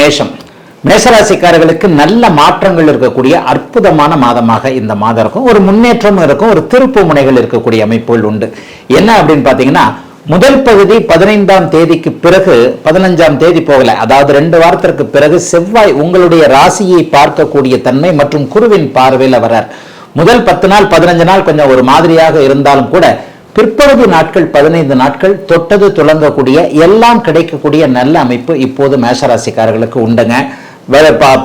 மேஷம். மேஷராசிக்காரர்களுக்கு நல்ல மாற்றங்கள் இருக்கக்கூடிய அற்புதமான மாதமாக இந்த மாதம் இருக்கும். ஒரு முன்னேற்றம் இருக்கும், ஒரு திருப்பு முனைகள் இருக்கக்கூடிய அமைப்புகள் உண்டு. என்ன அப்படின்னு பாத்தீங்கன்னா, முதல் பகுதி 15ஆம் தேதிக்கு பிறகு 15ஆம் தேதி போகல, அதாவது 2 வாரத்திற்கு பிறகு செவ்வாய் உங்களுடைய ராசியை பார்க்கக்கூடிய தன்மை மற்றும் குருவின் பார்வையில் வர்றார். முதல் 10 நாள் 15 நாள் கொஞ்சம் ஒரு மாதிரியாக இருந்தாலும் கூட பிற்பகுதி நாட்கள் 15 நாட்கள் தொட்டது துளங்கக்கூடிய எல்லாம் கிடைக்கக்கூடிய நல்ல அமைப்பு இப்போது மேஷராசிக்காரர்களுக்கு உண்டுங்க.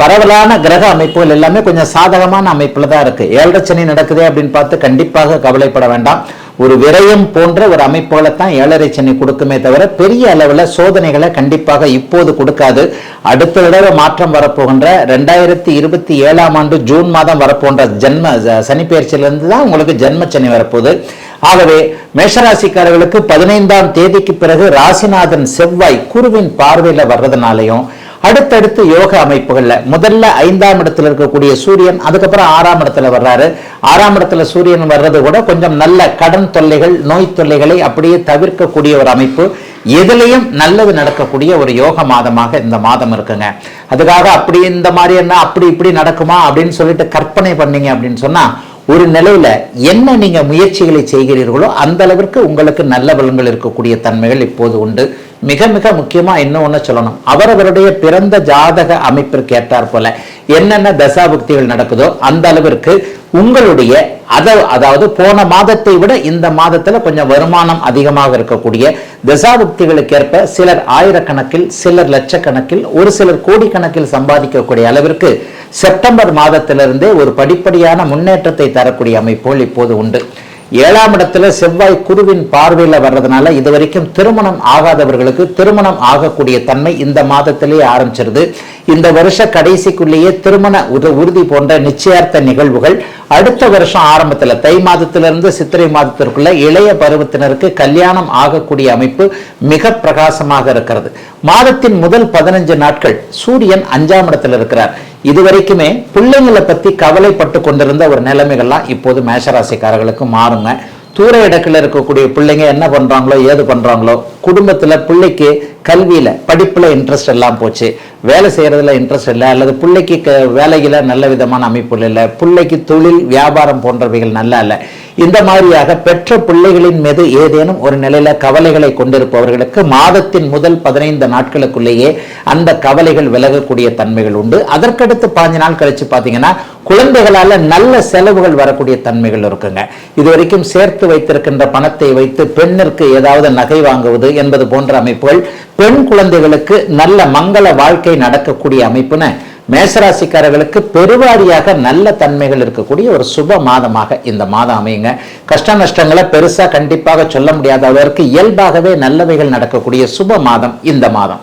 பரவலான கிரக அமைப்புகள் எல்லாமே கொஞ்சம் சாதகமான அமைப்புல தான் இருக்கு. 7.5 சனி நடக்குதே அப்படின்னு பார்த்து கண்டிப்பாக கவலைப்பட வேண்டாம். ஒரு விரயம் போன்ற ஒரு அமைப்புகளை தான் 7.5 சனி கொடுக்குமே தவிர பெரிய அளவில் சோதனைகளை கண்டிப்பாக இப்போது கொடுக்காது. அடுத்த தடவை மாற்றம் வரப்போகின்ற 2027ஆம் ஆண்டு ஜூன் மாதம் வரப்போன்ற ஜென்ம சனி பயிற்சியிலிருந்து தான் உங்களுக்கு ஜென்ம சனி வரப்போகுது. ஆகவே மேஷராசிக்காரர்களுக்கு 15ஆம் தேதிக்கு பிறகு ராசிநாதன் செவ்வாய் குருவின் பார்வையில வர்றதுனாலையும் அடுத்தடுத்து யோக அமைப்புகள்ல முதல்ல 5ஆம் இடத்துல இருக்கக்கூடிய சூரியன், அதுக்கப்புறம் 6ஆம் இடத்துல வர்றாரு. 6ஆம் இடத்துல சூரியன் வர்றது கூட கொஞ்சம் நல்ல கடன் தொல்லைகள், நோய் தொல்லைகளை அப்படியே தவிர்க்கக்கூடிய ஒரு அமைப்பு, எதுலையும் நல்லது நடக்கக்கூடிய ஒரு யோக மாதமாக இந்த மாதம் இருக்குங்க. அதுக்காக அப்படி இந்த மாதிரி என்ன அப்படி இப்படி நடக்குமா அப்படின்னு சொல்லிட்டு கற்பனை பண்ணீங்க அப்படின்னு சொன்னா, ஒரு நிலையில என்ன நீங்க முயற்சிகளை செய்கிறீர்களோ அந்த அளவிற்கு உங்களுக்கு நல்ல பலன்கள் இருக்கக்கூடிய தன்மைகள் இப்போது உண்டு. மிக மிக முக்கியமா இன்னொன்னு சொல்லணும், அவரவருடைய பிறந்த ஜாதக அமைப்பிற்கு ஏற்றார் போல என்னென்ன தசாபுக்திகள் நடக்குதோ அந்த அளவிற்கு உங்களுடைய அதாவது போன மாதத்தை விட இந்த மாதத்துல கொஞ்சம் வருமானம் அதிகமாக இருக்கக்கூடிய தசாபுக்திகளுக்கு ஏற்ப சிலர் ஆயிரக்கணக்கில், சிலர் லட்சக்கணக்கில், ஒரு சிலர் கோடிக்கணக்கில் சம்பாதிக்கக்கூடிய அளவிற்கு செப்டம்பர் மாதத்திலிருந்தே ஒரு படிப்படியான முன்னேற்றத்தை தரக்கூடிய அமைப்புகள் இப்போது உண்டு. 7ஆம் இடத்துல செவ்வாய் குருவின் பார்வையில வர்றதுனால இதுவரைக்கும் திருமணம் ஆகாதவர்களுக்கு திருமணம் ஆகக்கூடிய தன்மை இந்த மாதத்திலேயே ஆரம்பிச்சிருது. இந்த வருஷ கடைசிக்குள்ளேயே திருமண உறுதி போன்ற நிச்சயார்த்த நிகழ்வுகள் அடுத்த வருஷம் ஆரம்பத்துல தை மாதத்திலிருந்து சித்திரை மாதத்திற்குள்ள இளைய பருவத்தினருக்கு கல்யாணம் ஆகக்கூடிய அமைப்பு மிக பிரகாசமாக இருக்கிறது. மாதத்தின் முதல் 15 நாட்கள் சூரியன் 5ஆம் இடத்துல இருக்கிறார். இதுவரைக்குமே பிள்ளைங்களை பத்தி கவலைப்பட்டு கொண்டிருந்த ஒரு நிலைமைகள்லாம் இப்போது மேஷராசிக்காரர்களுக்கு மாறுங்க. தூர இடத்துல இருக்கக்கூடிய பிள்ளைங்க என்ன பண்றாங்களோ ஏது பண்றாங்களோ, குடும்பத்துல பிள்ளைக்கு கல்வியில படிப்புல இன்ட்ரெஸ்ட் எல்லாம் போச்சு, வேலை செய்யறதுல இன்ட்ரெஸ்ட் இல்லை, அல்லது பிள்ளைக்கு வேலையில நல்ல விதமான அமைப்புகள் இல்லை, பிள்ளைக்கு தொழில் வியாபாரம் போன்றவைகள் நல்லா இல்லை, இந்த மாதிரியாக பெற்ற பிள்ளைகளின் மீது ஏதேனும் ஒரு நிலையில கவலைகளை கொண்டிருப்பவர்களுக்கு மாதத்தின் முதல் 15 நாட்களுக்குள்ளேயே அந்த கவலைகள் விலகக்கூடிய தன்மைகள் உண்டு. அதற்கடுத்து 5 நாள் கழிச்சு பாத்தீங்கன்னா குழந்தைகளால நல்ல செலவுகள் வரக்கூடிய தன்மைகள் இருக்குங்க. இதுவரைக்கும் சேர்த்து வைத்திருக்கின்ற பணத்தை வைத்து பெண்ணிற்கு ஏதாவது நகை வாங்குவது என்பது போன்ற அமைப்புகள், பெண் குழந்தைகளுக்கு நல்ல மங்கள வாழ்க்கை நடக்கக்கூடிய அமைப்புன்னு மேஷராசிக்காரர்களுக்கு பெருவாரியாக நல்ல தன்மைகள் இருக்கக்கூடிய ஒரு சுப மாதமாக இந்த மாதம் அமையுங்க. கஷ்ட நஷ்டங்களை பெருசா கண்டிப்பாக சொல்ல முடியாத அளவிற்கு இயல்பாகவே நல்லவைகள் நடக்கக்கூடிய சுப மாதம் இந்த மாதம்.